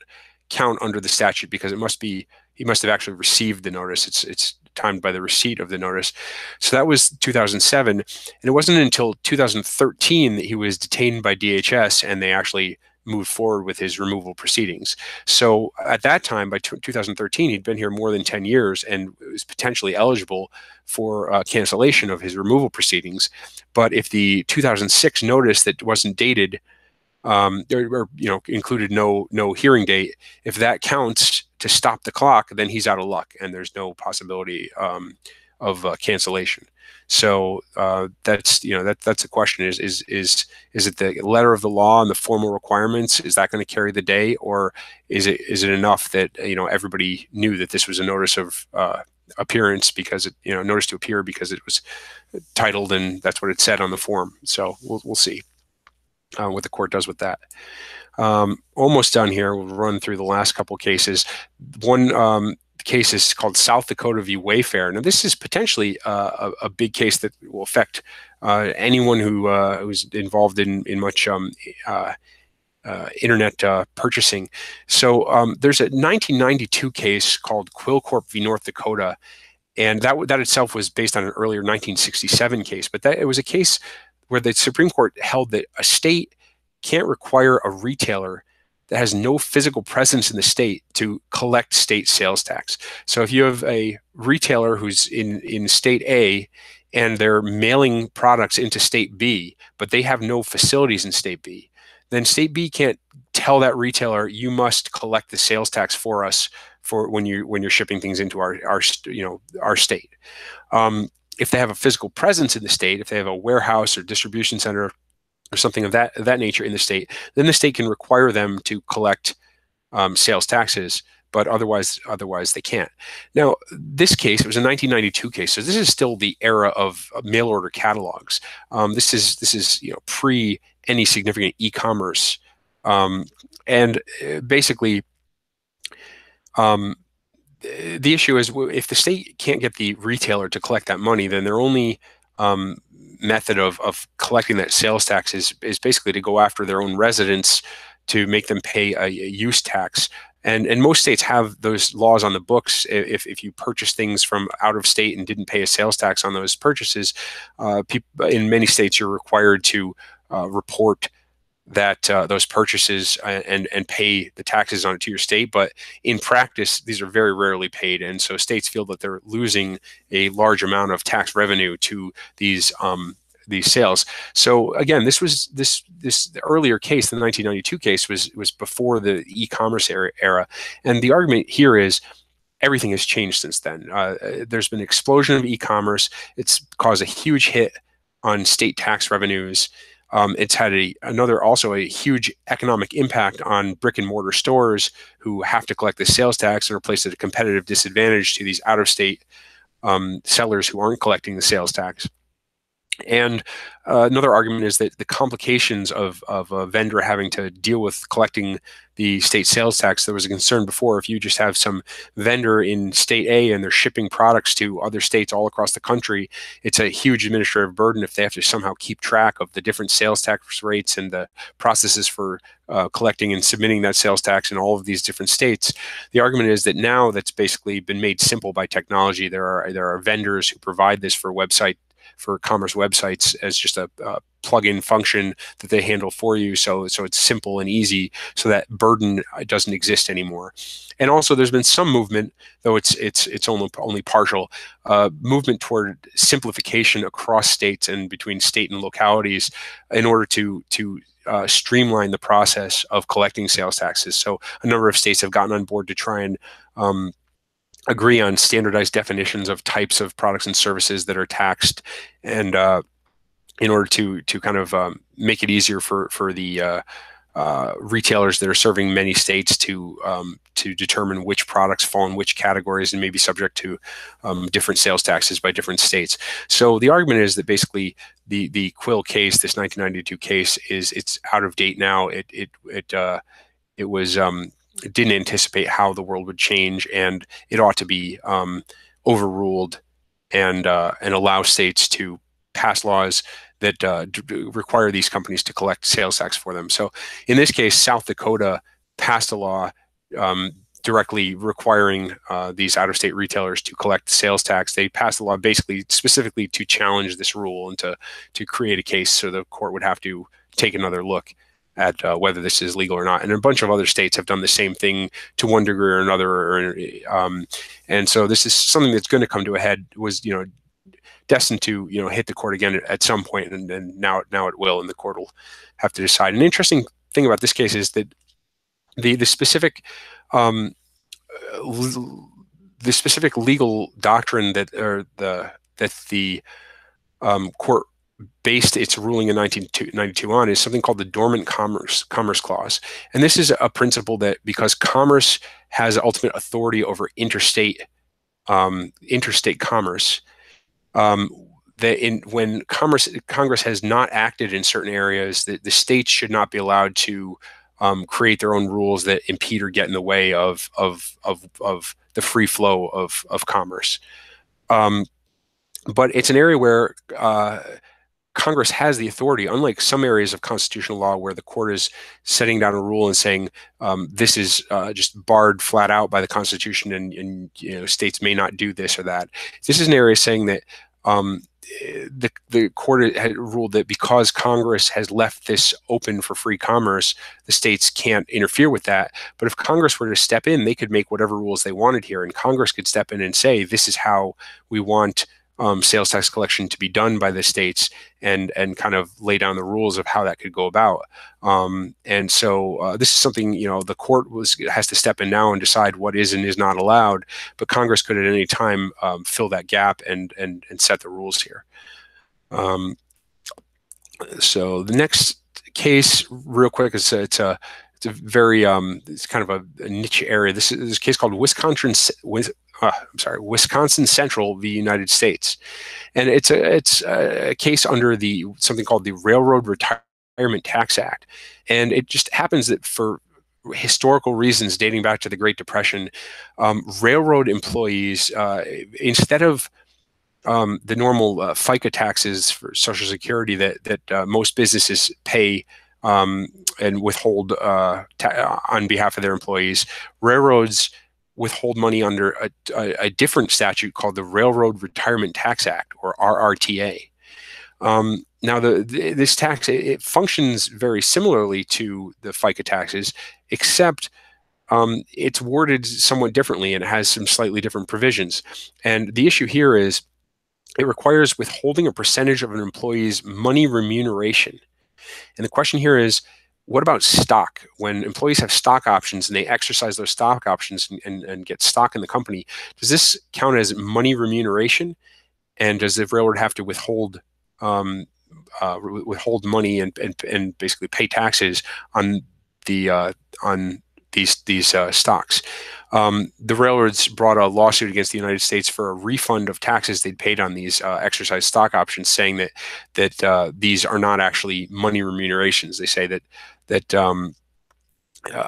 count under the statute because he must have actually received the notice. It's timed by the receipt of the notice. So that was 2007, and it wasn't until 2013 that he was detained by DHS and they actually moved forward with his removal proceedings. So at that time, by 2013, he'd been here more than 10 years and was potentially eligible for cancellation of his removal proceedings. But if the 2006 notice that wasn't dated or included no hearing date, if that counts to stop the clock, then he's out of luck and there's no possibility of cancellation. So that's a question: is it the letter of the law and the formal requirements? Is that going to carry the day, or is it enough that everybody knew that this was a notice of appearance because notice to appear because it was titled and that's what it said on the form? So we'll see what the court does with that. Almost done here. We'll run through the last couple cases. One case is called South Dakota v. Wayfair. Now, this is potentially a big case that will affect anyone who's involved in much internet purchasing. So there's a 1992 case called Quillcorp v. North Dakota, and that itself was based on an earlier 1967 case. But it was a case where the Supreme Court held that a state can't require a retailer that has no physical presence in the state to collect state sales tax. So if you have a retailer who's in state A and they're mailing products into state B, but they have no facilities in state B, then state B can't tell that retailer, you must collect the sales tax for us for when you're shipping things into our state. If they have a physical presence in the state, if they have a warehouse or distribution center or something of that nature in the state, then the state can require them to collect sales taxes, but otherwise they can't. Now, this case, it was a 1992 case, so this is still the era of mail order catalogs. This is pre any significant e-commerce, and basically. The issue is if the state can't get the retailer to collect that money, then their only method of collecting that sales tax is basically to go after their own residents to make them pay a use tax. And most states have those laws on the books. If you purchase things from out of state and didn't pay a sales tax on those purchases, in many states you're required to report that those purchases and pay the taxes on it to your state. But in practice, these are very rarely paid. And so states feel that they're losing a large amount of tax revenue to these sales. So again, this earlier case, the 1992 case, was before the e-commerce era. And the argument here is everything has changed since then. There's been an explosion of e-commerce. It's caused a huge hit on state tax revenues. It's had also a huge economic impact on brick and mortar stores who have to collect the sales tax and are placed at a competitive disadvantage to these out-of-state sellers who aren't collecting the sales tax. And another argument is that the complications of a vendor having to deal with collecting the state sales tax. There was a concern before, if you just have some vendor in state A and they're shipping products to other states all across the country, it's a huge administrative burden if they have to somehow keep track of the different sales tax rates and the processes for collecting and submitting that sales tax in all of these different states. The argument is that now that's basically been made simple by technology. There are vendors who provide this for commerce websites as just a plug-in function that they handle for you. So it's simple and easy, so that burden doesn't exist anymore. And also there's been some movement, though it's only partial, movement toward simplification across states and between state and localities in order to streamline the process of collecting sales taxes. So a number of states have gotten on board to try and agree on standardized definitions of types of products and services that are taxed, and in order to kind of make it easier for the retailers that are serving many states to determine which products fall in which categories and may be subject to different sales taxes by different states. So the argument is that basically the Quill case, this 1992 case, it's out of date now. It didn't anticipate how the world would change, and it ought to be overruled and allow states to pass laws that require these companies to collect sales tax for them. So in this case, South Dakota passed a law directly requiring these out-of-state retailers to collect sales tax. They passed a law basically specifically to challenge this rule and to create a case, so the court would have to take another look at whether this is legal or not. And a bunch of other states have done the same thing to one degree or another. And so this is something that's going to come to a head, was destined to hit the court again at some point, and now it will, and the court will have to decide. An interesting thing about this case is that the specific legal doctrine that the court based its ruling in 1992 on is something called the Dormant Commerce Clause. And this is a principle that, because commerce has ultimate authority over interstate commerce, when Congress has not acted in certain areas, the states should not be allowed to create their own rules that impede or get in the way of the free flow of commerce. But it's an area where Congress has the authority, unlike some areas of constitutional law where the court is setting down a rule and saying this is just barred flat out by the Constitution, and states may not do this or that. This is an area saying that the court had ruled that because Congress has left this open for free commerce, the states can't interfere with that. But if Congress were to step in, they could make whatever rules they wanted here, and Congress could step in and say, this is how we want sales tax collection to be done by the states, and kind of lay down the rules of how that could go about. And so this is something, the court has to step in now and decide what is and is not allowed, but Congress could at any time fill that gap and set the rules here. So the next case, real quick, it's a very it's kind of a niche area. This is a case called Wisconsin Central v. United States, and it's a case under something called the Railroad Retirement Tax Act, and it just happens that for historical reasons dating back to the Great Depression, railroad employees, instead of the normal FICA taxes for Social Security that most businesses pay and withhold on behalf of their employees, railroads withhold money under a different statute called the Railroad Retirement Tax Act, or RRTA. Now, this tax, it functions very similarly to the FICA taxes, except it's worded somewhat differently, and it has some slightly different provisions. And the issue here is it requires withholding a percentage of an employee's money remuneration. And the question here is, what about stock? When employees have stock options and they exercise those stock options and get stock in the company, does this count as money remuneration? And does the railroad have to withhold money and basically pay taxes on these stocks? The railroads brought a lawsuit against the United States for a refund of taxes they'd paid on these exercised stock options, saying that these are not actually money remunerations. They say that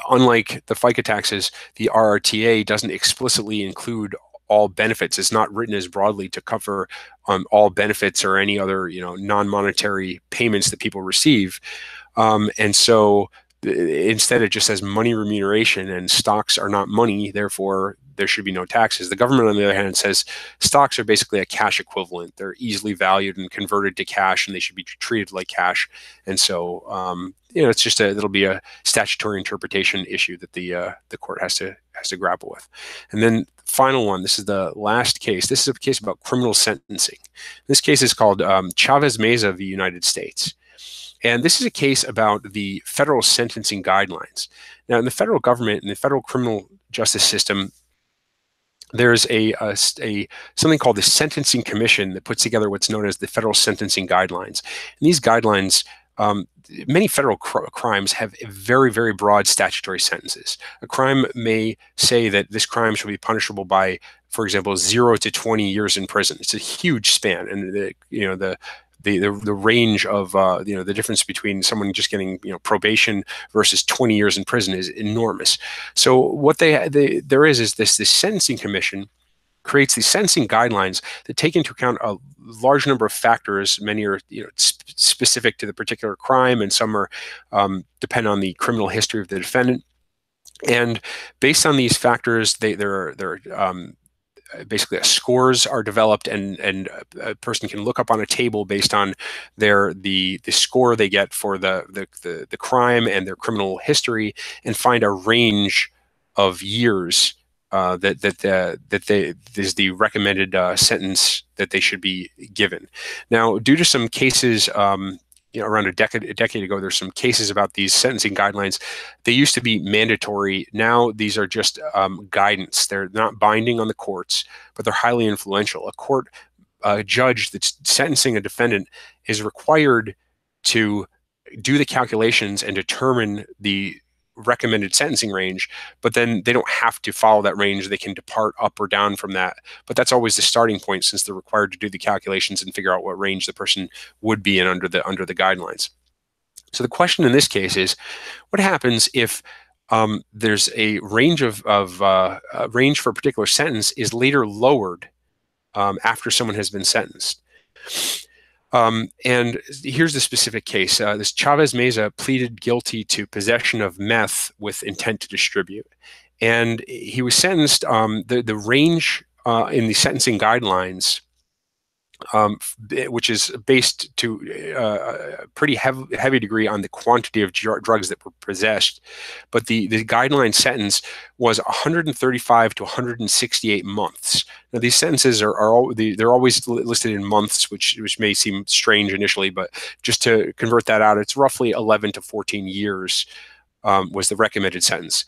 unlike the FICA taxes, the RRTA doesn't explicitly include all benefits. It's not written as broadly to cover all benefits or any other non-monetary payments that people receive, and so instead it just says money remuneration, and stocks are not money, therefore there should be no taxes. The government, on the other hand, says stocks are basically a cash equivalent. They're easily valued and converted to cash, and they should be treated like cash. And so it's just it'll be a statutory interpretation issue that the court has to grapple with. And then final one, this is the last case. This is a case about criminal sentencing. This case is called Chavez Meza v. United States. And this is a case about the federal sentencing guidelines. Now, in the federal government, in the federal criminal justice system, there's something called the Sentencing Commission that puts together what's known as the federal sentencing guidelines. And these guidelines, many federal crimes have very, very broad statutory sentences. A crime may say that this crime shall be punishable by, for example, 0 to 20 years in prison. It's a huge span, and the range of the difference between someone just getting probation versus 20 years in prison is enormous. So what there is this sentencing commission creates these sentencing guidelines that take into account a large number of factors. Many are specific to the particular crime, and some are depend on the criminal history of the defendant. And based on these factors, basically scores are developed, and a person can look up on a table based on the score they get for the crime and their criminal history, and find a range of years that is the recommended sentence that they should be given. Now, due to some cases, around a decade ago, there's some cases about these sentencing guidelines. They used to be mandatory. Now these are just guidance. They're not binding on the courts, but they're highly influential. A judge that's sentencing a defendant is required to do the calculations and determine the recommended sentencing range, but then they don't have to follow that range. They can depart up or down from that, but that's always the starting point, since they're required to do the calculations and figure out what range the person would be in under the guidelines. So the question in this case is, what happens if there's a range range for a particular sentence is later lowered after someone has been sentenced? And here's the specific case. This Chavez Meza pleaded guilty to possession of meth with intent to distribute. And he was sentenced, the range in the sentencing guidelines which is based to a pretty heavy degree on the quantity of drugs that were possessed. But the guideline sentence was 135 to 168 months. Now, these sentences they're always listed in months, which may seem strange initially, but just to convert that out, it's roughly 11 to 14 years. Was the recommended sentence.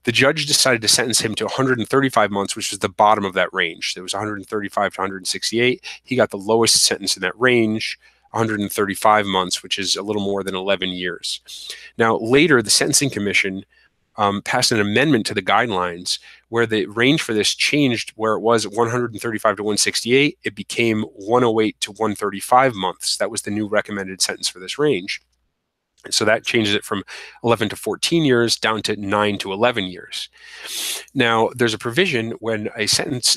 The judge decided to sentence him to 135 months, which was the bottom of that range. There was 135 to 168. He got the lowest sentence in that range, 135 months, which is a little more than 11 years. Now, later, the Sentencing Commission passed an amendment to the guidelines where the range for this changed, where it was 135 to 168. It became 108 to 135 months. That was the new recommended sentence for this range. And so that changes it from 11 to 14 years down to 9 to 11 years. Now, there's a provision when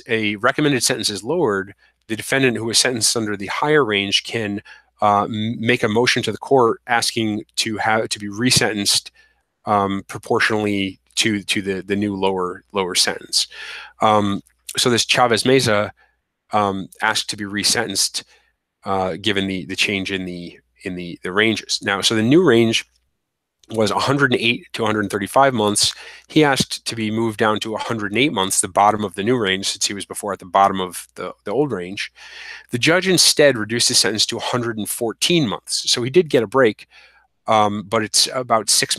a recommended sentence is lowered, the defendant who was sentenced under the higher range can make a motion to the court asking to be resentenced proportionally to the new lower sentence. So this Chavez Meza asked to be resentenced given the change in the ranges. Now, so the new range was 108 to 135 months. He asked to be moved down to 108 months, the bottom of the new range, since he was before at the bottom of the old range. The judge instead reduced his sentence to 114 months. So he did get a break, but it's about 6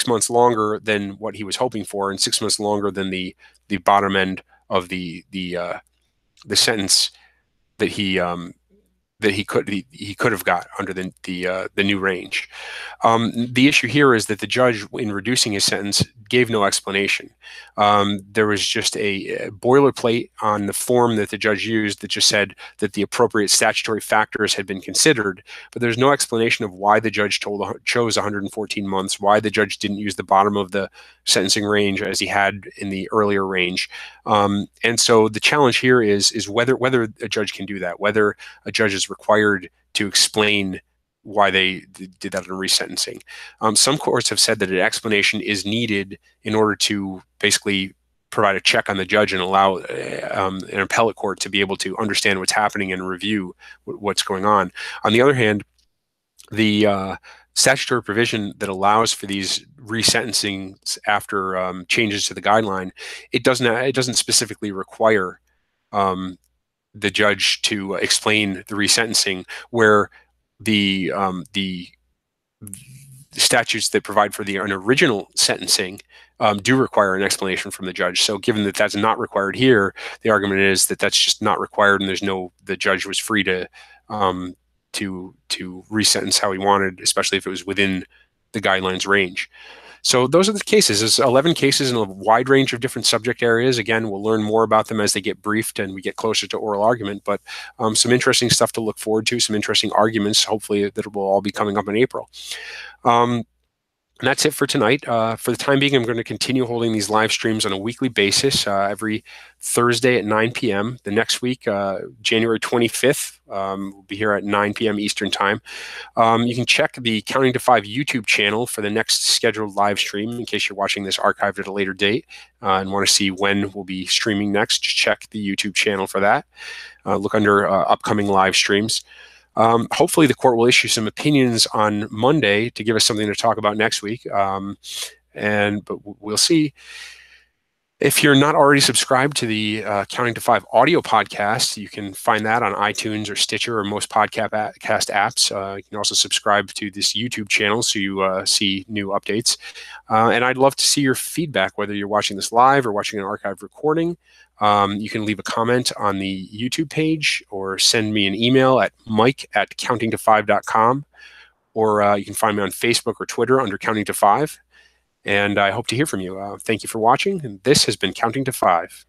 months longer than what he was hoping for, and 6 months longer than the bottom end of the sentence that he could have got under the new range. The issue here is that the judge, in reducing his sentence, gave no explanation. There was just a boilerplate on the form that the judge used that just said that the appropriate statutory factors had been considered, but there's no explanation of why the judge chose 114 months, why the judge didn't use the bottom of the sentencing range as he had in the earlier range. And so the challenge here is whether a judge can do that, whether a judge is required to explain why they did that in resentencing. Some courts have said that an explanation is needed in order to basically provide a check on the judge and allow an appellate court to be able to understand what's happening and review what's going on. On the other hand, the statutory provision that allows for these resentencing after changes to the guideline, it doesn't specifically require the judge to explain the resentencing, where the statutes that provide for an original sentencing do require an explanation from the judge. So given that that's not required here, the argument is that that's just not required, and the judge was free to resentence how he wanted, especially if it was within the guidelines range. So those are the cases. There's 11 cases in a wide range of different subject areas. Again, we'll learn more about them as they get briefed and we get closer to oral argument, but some interesting stuff to look forward to, some interesting arguments, hopefully, that will all be coming up in April. And that's it for tonight. For the time being, I'm going to continue holding these live streams on a weekly basis, every Thursday at 9 p.m. The next week, January 25th, we'll be here at 9 p.m. Eastern Time. You can check the Counting to 5 YouTube channel for the next scheduled live stream in case you're watching this archived at a later date and want to see when we'll be streaming next. Just check the YouTube channel for that. Look under upcoming live streams. Hopefully the court will issue some opinions on Monday to give us something to talk about next week. But we'll see. If you're not already subscribed to the Counting to 5 audio podcast, you can find that on iTunes or Stitcher or most podcast apps. You can also subscribe to this YouTube channel so you see new updates. And I'd love to see your feedback, whether you're watching this live or watching an archived recording. You can leave a comment on the YouTube page or send me an email at mike@countingto5.com, or you can find me on Facebook or Twitter under Counting to 5. And I hope to hear from you. Thank you for watching, and this has been Counting to 5.